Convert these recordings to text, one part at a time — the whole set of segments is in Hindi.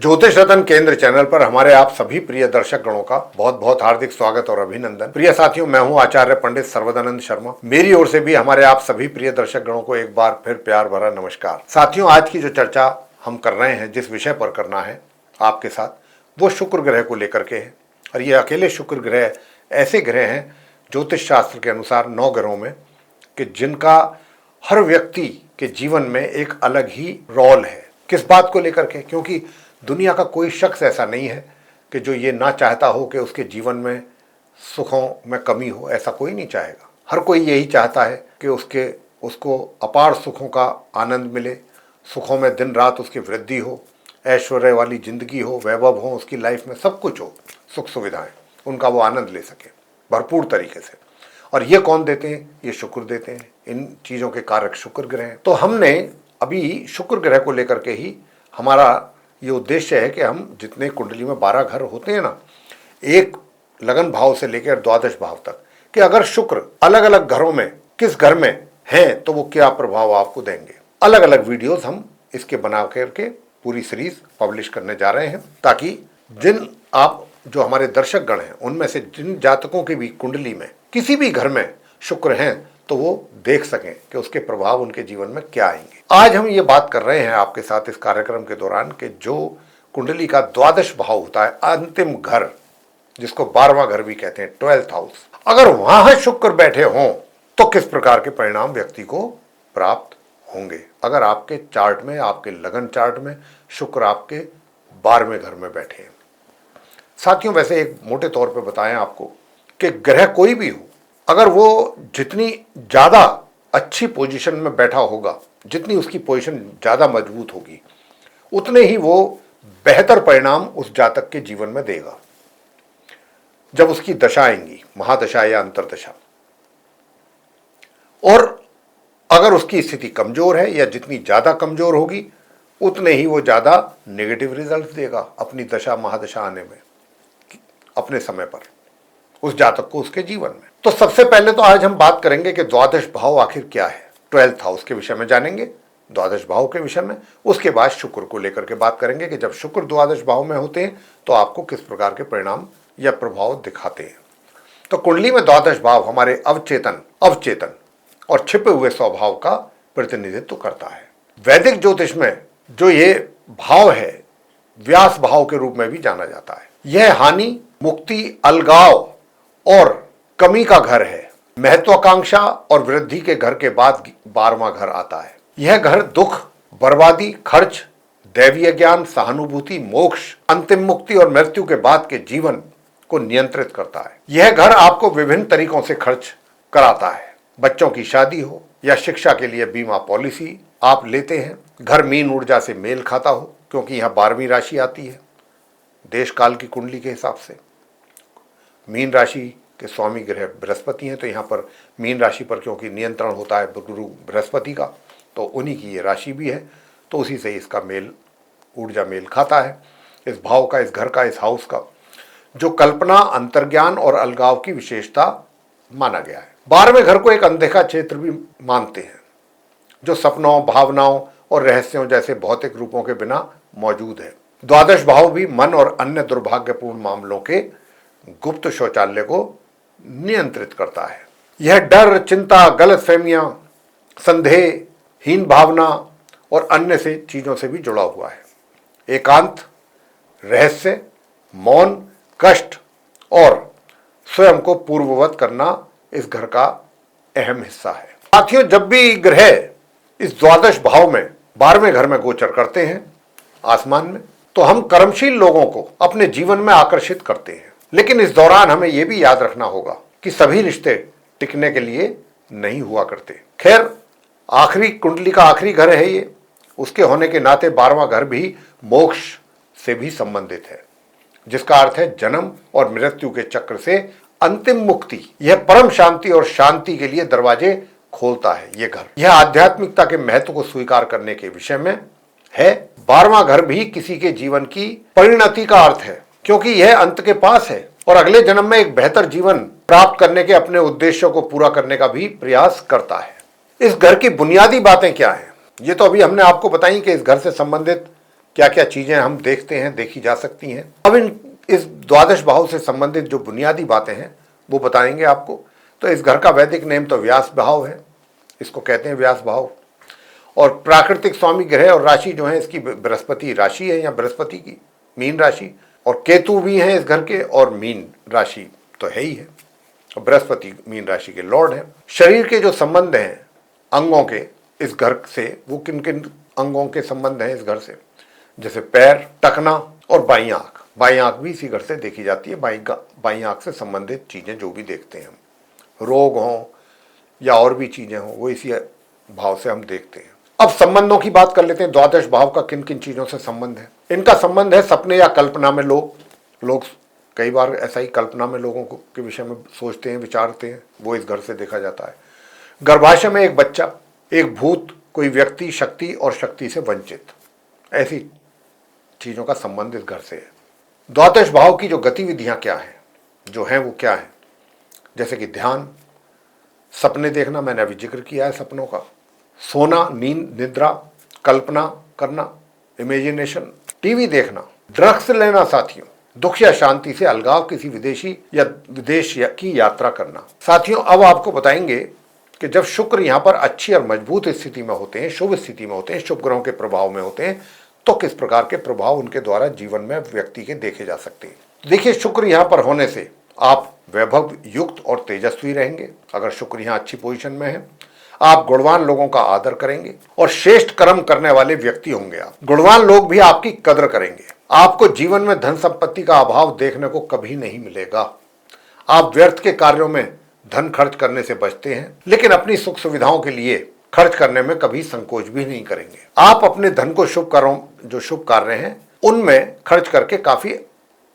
ज्योतिष रतन केंद्र चैनल पर हमारे आप सभी प्रिय दर्शक गणों का बहुत बहुत हार्दिक स्वागत और अभिनंदन। प्रिय साथियों, मैं हूं आचार्य पंडित सर्वदानंद शर्मा। मेरी ओर से भी हमारे आप सभी प्रिय दर्शक गणों को एक बार फिर प्यार भरा नमस्कार। साथियों, आज की जो चर्चा हम कर रहे हैं, जिस विषय पर करना है आपके साथ, वो शुक्र ग्रह को लेकर के है। और ये अकेले शुक्र ग्रह ऐसे ग्रह हैं ज्योतिष शास्त्र के अनुसार 9 ग्रहों में कि जिनका हर व्यक्ति के जीवन में एक अलग ही रोल है। किस बात को लेकर के? क्योंकि दुनिया का कोई शख्स ऐसा नहीं है कि जो ये ना चाहता हो कि उसके जीवन में सुखों में कमी हो। ऐसा कोई नहीं चाहेगा। हर कोई यही चाहता है कि उसको अपार सुखों का आनंद मिले, सुखों में दिन रात उसकी वृद्धि हो, ऐश्वर्य वाली जिंदगी हो, वैभव हो, उसकी लाइफ में सब कुछ हो, सुख सुविधाएं, उनका वो आनंद ले सके भरपूर तरीके से। और ये कौन देते हैं? ये शुक्र देते हैं। इन चीज़ों के कारक शुक्र ग्रह हैं। तो हमने अभी शुक्र ग्रह को लेकर के ही हमारा ये उद्देश्य है कि हम जितने कुंडली में 12 घर होते हैं ना, एक लगन भाव से लेकर द्वादश भाव तक, कि अगर शुक्र अलग अलग घरों में किस घर में हैं तो वो क्या प्रभाव आपको देंगे। अलग अलग वीडियोस हम इसके बना करके पूरी सीरीज पब्लिश करने जा रहे हैं, ताकि जिन आप जो हमारे दर्शक गण हैं उनमें से जिन जातकों की भी कुंडली में किसी भी घर में शुक्र हैं तो वो देख सकें कि उसके प्रभाव उनके जीवन में क्या आएंगे। आज हम ये बात कर रहे हैं आपके साथ इस कार्यक्रम के दौरान कि जो कुंडली का द्वादश भाव होता है, अंतिम घर, जिसको 12वां घर भी कहते हैं, 12th हाउस, अगर वहां शुक्र बैठे हों तो किस प्रकार के परिणाम व्यक्ति को प्राप्त होंगे। अगर आपके चार्ट में, आपके लगन चार्ट में शुक्र आपके 12वें घर में बैठे हैं। साथियों, वैसे एक मोटे तौर पे बताएं आपको कि ग्रह कोई भी हो, अगर वो जितनी ज़्यादा अच्छी पोजीशन में बैठा होगा, जितनी उसकी पोजीशन ज़्यादा मजबूत होगी, उतने ही वो बेहतर परिणाम उस जातक के जीवन में देगा जब उसकी दशा आएंगी, महादशा या अंतरदशा। और अगर उसकी स्थिति कमज़ोर है या जितनी ज़्यादा कमज़ोर होगी, उतने ही वो ज़्यादा नेगेटिव रिजल्ट देगा अपनी दशा महादशा आने में, अपने समय पर उस जातक को उसके जीवन में। तो सबसे पहले तो आज हम बात करेंगे कि द्वादश भाव आखिर क्या है। 12th हाउस के विषय में जानेंगे, द्वादश भाव के विषय में। उसके बाद शुक्र को लेकर के बात करेंगे कि जब शुक्र द्वादश भाव में होते हैं तो आपको किस प्रकार के परिणाम या प्रभाव दिखाते हैं। तो कुंडली में द्वादश भाव हमारे अवचेतन और छिपे हुए स्वभाव का प्रतिनिधित्व करता है। वैदिक ज्योतिष में जो ये भाव है, व्यास भाव के रूप में भी जाना जाता है। यह हानि, मुक्ति, अलगाव और कमी का घर है। महत्वाकांक्षा और वृद्धि के घर के बाद 12वां घर आता है। यह घर दुख, बर्बादी, खर्च, दैवीय ज्ञान, सहानुभूति, मोक्ष, अंतिम मुक्ति और मृत्यु के बाद के जीवन को नियंत्रित करता है। यह घर आपको विभिन्न तरीकों से खर्च कराता है। बच्चों की शादी हो या शिक्षा के लिए बीमा पॉलिसी आप लेते हैं। घर मीन ऊर्जा से मेल खाता हो, क्योंकि यहाँ 12वीं राशि आती है देश काल की कुंडली के हिसाब से। मीन राशि के स्वामी ग्रह बृहस्पति हैं, तो यहाँ पर मीन राशि पर क्योंकि नियंत्रण होता है गुरु बृहस्पति का, तो उन्हीं की ये राशि भी है, तो उसी से इसका मेल ऊर्जा मेल खाता है, इस भाव का, इस घर का, इस हाउस का, जो कल्पना, अंतर्ज्ञान और अलगाव की विशेषता माना गया है। 12वें घर को एक अनदेखा क्षेत्र भी मानते हैं, जो सपनों, भावनाओं और रहस्यों जैसे भौतिक रूपों के बिना मौजूद है। द्वादश भाव भी मन और अन्य दुर्भाग्यपूर्ण मामलों के गुप्त शौचालय को नियंत्रित करता है। यह डर, चिंता, गलतफहमियां, संदेह, हीन भावना और अन्य से चीजों से भी जुड़ा हुआ है। एकांत, रहस्य, मौन, कष्ट और स्वयं को पूर्ववत करना इस घर का अहम हिस्सा है। साथियों, जब भी ग्रह इस द्वादश भाव में 12वें घर में गोचर करते हैं आसमान में, तो हम कर्मशील लोगों को अपने जीवन में आकर्षित करते हैं। लेकिन इस दौरान हमें यह भी याद रखना होगा कि सभी रिश्ते टिकने के लिए नहीं हुआ करते। खैर, आखिरी कुंडली का आखिरी घर है ये, उसके होने के नाते 12वां घर भी मोक्ष से भी संबंधित है, जिसका अर्थ है जन्म और मृत्यु के चक्र से अंतिम मुक्ति। यह परम शांति और शांति के लिए दरवाजे खोलता है ये घर। यह आध्यात्मिकता के महत्व को स्वीकार करने के विषय में है। 12वां घर भी किसी के जीवन की परिणति का अर्थ है, क्योंकि यह अंत के पास है और अगले जन्म में एक बेहतर जीवन प्राप्त करने के अपने उद्देश्यों को पूरा करने का भी प्रयास करता है। इस घर की बुनियादी बातें क्या हैं? ये तो अभी हमने आपको बताई कि इस घर से संबंधित क्या क्या चीजें हम देखते हैं, देखी जा सकती हैं। अब इस द्वादश भाव से संबंधित जो बुनियादी बातें हैं वो बताएंगे आपको। तो इस घर का वैदिक नेम तो व्यास भाव है, इसको कहते हैं व्यास भाव। और प्राकृतिक स्वामी ग्रह और राशि जो है इसकी बृहस्पति राशि है, या बृहस्पति की मीन राशि, और केतु भी है इस घर के, और मीन राशि तो है ही है, और बृहस्पति मीन राशि के लॉर्ड है। शरीर के जो संबंध हैं अंगों के इस घर से, वो किन किन अंगों के संबंध हैं इस घर से, जैसे पैर, टखना और बाई आंख। बाई आंख भी इसी घर से देखी जाती है। बाई आंख से संबंधित चीजें जो भी देखते हैं हम, रोग हों या और भी चीजें हों, वो इसी भाव से हम देखते हैं। अब संबंधों की बात कर लेते हैं। द्वादश भाव का किन किन चीजों से संबंध है। इनका संबंध है सपने या कल्पना में। लोग कई बार ऐसा ही कल्पना में लोगों को के विषय में सोचते हैं, विचारते हैं, वो इस घर से देखा जाता है। गर्भाशय में एक बच्चा, एक भूत, कोई व्यक्ति, शक्ति और शक्ति से वंचित, ऐसी चीजों का संबंध इस घर से है। द्वादश भाव की जो गतिविधियां क्या है, जो हैं वो क्या है, जैसे कि ध्यान, सपने देखना, मैंने अभी जिक्र किया है सपनों का, सोना, नींद, निद्रा, कल्पना करना, इमेजिनेशन, टीवी देखना, ड्रग्स लेना साथियों, दुख या शांति से अलगाव, किसी विदेशी या विदेश की यात्रा करना। साथियों अब आपको बताएंगे कि जब शुक्र यहाँ पर अच्छी और मजबूत स्थिति में होते हैं, शुभ स्थिति में होते हैं, शुभ ग्रहों के प्रभाव में होते हैं, तो किस प्रकार के प्रभाव उनके द्वारा जीवन में व्यक्ति के देखे जा सकते हैं। देखिए, शुक्र यहाँ पर होने से आप वैभव युक्त और तेजस्वी रहेंगे। अगर शुक्र यहाँ अच्छी पोजीशन में है, आप गुणवान लोगों का आदर करेंगे और श्रेष्ठ कर्म करने वाले व्यक्ति होंगे। आप गुणवान लोग भी आपकी कदर करेंगे। आपको जीवन में धन संपत्ति का अभाव देखने को कभी नहीं मिलेगा। आप व्यर्थ के कार्यों में धन खर्च करने से बचते हैं, लेकिन अपनी सुख सुविधाओं के लिए खर्च करने में कभी संकोच भी नहीं करेंगे। आप अपने धन को जो शुभ कार्य हैं उनमें खर्च करके काफी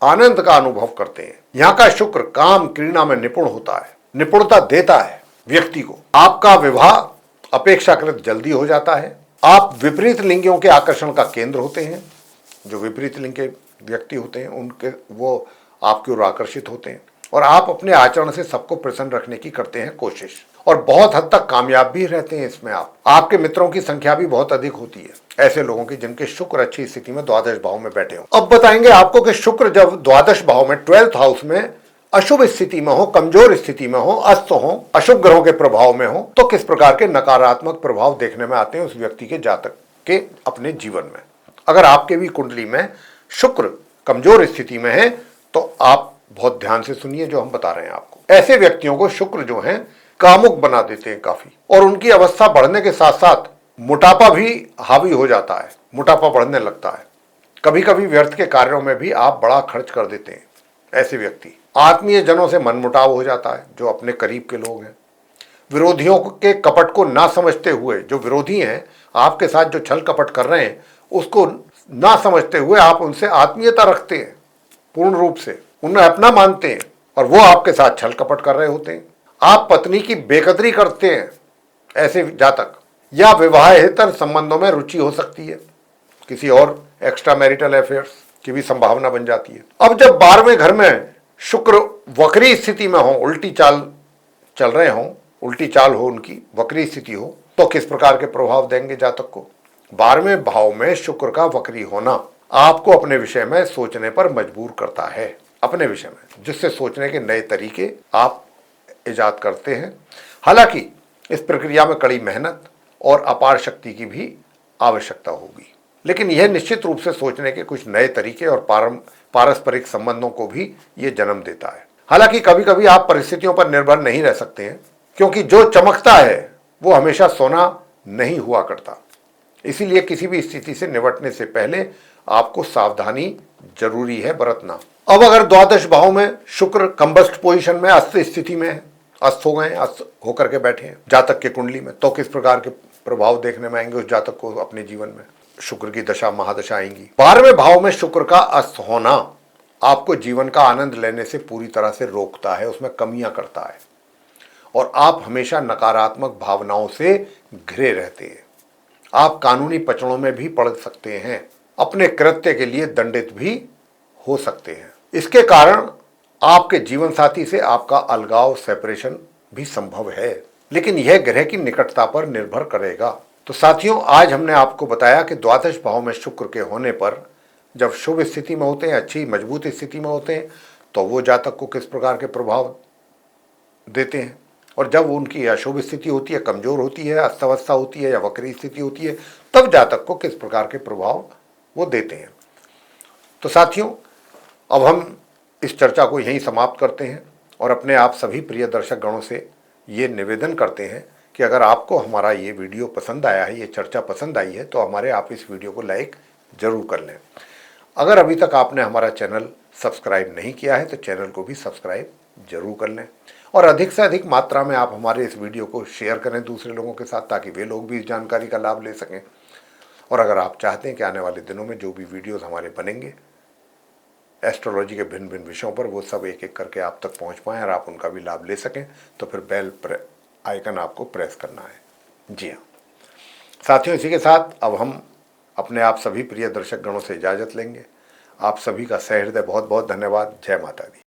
आनंद का अनुभव करते हैं। यहाँ का शुक्र काम क्रीड़ा में निपुण होता है, निपुणता देता है व्यक्ति को। आपका विवाह अपेक्षाकृत जल्दी हो जाता है। आप विपरीत लिंगियों के आकर्षण का केंद्र होते हैं। जो विपरीत लिंग के व्यक्ति होते हैं उनके वो आपकी ओर आकर्षित होते हैं, और आप अपने आचरण से सबको प्रसन्न रखने की करते हैं कोशिश, और बहुत हद तक कामयाब भी रहते हैं इसमें। आपके मित्रों की संख्या भी बहुत अधिक होती है, ऐसे लोगों की जिनके शुक्र अच्छी स्थिति में द्वादश भाव में बैठे हो। अब बताएंगे आपको कि शुक्र जब द्वादश भाव में 12th हाउस में अशुभ स्थिति में हो, कमजोर स्थिति में हो, अस्त हो, अशुभ ग्रहों के प्रभाव में हो, तो किस प्रकार के नकारात्मक प्रभाव देखने में आते हैं उस व्यक्ति के जातक के अपने जीवन में। अगर आपके भी कुंडली में शुक्र कमजोर स्थिति में है तो आप बहुत ध्यान से सुनिए जो हम बता रहे हैं आपको। ऐसे व्यक्तियों को शुक्र जो है कामुक बना देते हैं काफी, और उनकी अवस्था बढ़ने के साथ साथ मोटापा भी हावी हो जाता है, मोटापा बढ़ने लगता है। कभी कभी व्यर्थ के कार्यों में भी आप बड़ा खर्च कर देते हैं। ऐसे व्यक्ति आत्मीय जनों से मनमुटाव हो जाता है, जो अपने करीब के लोग हैं। विरोधियों के कपट को ना समझते हुए, जो विरोधी हैं आपके साथ जो छल कपट कर रहे हैं उसको ना समझते हुए आप उनसे आत्मीयता रखते हैं, पूर्ण रूप से उन्हें अपना मानते हैं, और वो आपके साथ छल कपट कर रहे होते हैं। आप पत्नी की बेकदरी करते हैं, ऐसे जातक, या विवाहेतर संबंधों में रुचि हो सकती है, किसी और एक्स्ट्रा मैरिटल अफेयर्स की भी संभावना बन जाती है। अब जब 12वें घर में शुक्र वक्री स्थिति में हो, उल्टी चाल चल रहे हो, उल्टी चाल हो, उनकी वक्री स्थिति हो, तो किस प्रकार के प्रभाव देंगे जातक को। 12वें भाव में शुक्र का वक्री होना आपको अपने विषय में सोचने पर मजबूर करता है, अपने विषय में, जिससे सोचने के नए तरीके आप इजाद करते हैं। हालांकि इस प्रक्रिया में कड़ी मेहनत और अपार शक्ति की भी आवश्यकता होगी, लेकिन यह निश्चित रूप से सोचने के कुछ नए तरीके और पारस्परिक संबंधों को भी ये जन्म देता है। हालांकि कभी कभी आप परिस्थितियों पर निर्भर नहीं रह सकते हैं, क्योंकि जो चमकता है वो हमेशा सोना नहीं हुआ करता। इसीलिए किसी भी स्थिति से निपटने से पहले आपको सावधानी जरूरी है बरतना। अब अगर द्वादश भाव में शुक्र कंबस्ट पोजीशन में अस्त स्थिति में है, अस्त हो गए, अस्त होकर के बैठे हैं जातक के कुंडली में, तो किस प्रकार के प्रभाव देखने में आएंगे उस जातक को अपने जीवन में। शुक्र की दशा महादशा आएंगी। 12वें भाव में शुक्र का अस्त होना आपको जीवन का आनंद लेने से पूरी तरह से रोकता है, उसमें कमियां करता है, और आप हमेशा नकारात्मक भावनाओं से घिरे रहते हैं। आप कानूनी पचड़ों में भी पड़ सकते हैं, अपने कृत्य के लिए दंडित भी हो सकते हैं। इसके कारण आपके जीवन साथी से आपका अलगाव, सेपरेशन भी संभव है, लेकिन यह ग्रह की निकटता पर निर्भर करेगा। तो साथियों, आज हमने आपको बताया कि द्वादश भाव में शुक्र के होने पर जब शुभ स्थिति में होते हैं, अच्छी मजबूत स्थिति में होते हैं, तो वो जातक को किस प्रकार के प्रभाव देते हैं, और जब उनकी अशुभ स्थिति होती है, कमजोर होती है, अस्तव्यस्ता होती है या वक्री स्थिति होती है, तब जातक को किस प्रकार के प्रभाव वो देते हैं। तो साथियों, अब हम इस चर्चा को यहीं समाप्त करते हैं और अपने आप सभी प्रिय दर्शक गणों से ये निवेदन करते हैं कि अगर आपको हमारा ये वीडियो पसंद आया है, ये चर्चा पसंद आई है, तो हमारे आप इस वीडियो को लाइक जरूर कर लें। अगर अभी तक आपने हमारा चैनल सब्सक्राइब नहीं किया है तो चैनल को भी सब्सक्राइब जरूर कर लें, और अधिक से अधिक मात्रा में आप हमारे इस वीडियो को शेयर करें दूसरे लोगों के साथ, ताकि वे लोग भी इस जानकारी का लाभ ले सकें। और अगर आप चाहते हैं कि आने वाले दिनों में जो भी वीडियोस हमारे बनेंगे एस्ट्रोलॉजी के भिन्न भिन्न विषयों पर, वो सब एक एक करके आप तक पहुंच पाएँ और आप उनका भी लाभ ले सकें, तो फिर बेल आइकन आपको प्रेस करना है। जी हाँ साथियों, इसी के साथ अब हम अपने आप सभी प्रिय दर्शक गणों से इजाज़त लेंगे। आप सभी का सहृदय बहुत बहुत धन्यवाद। जय माता दी।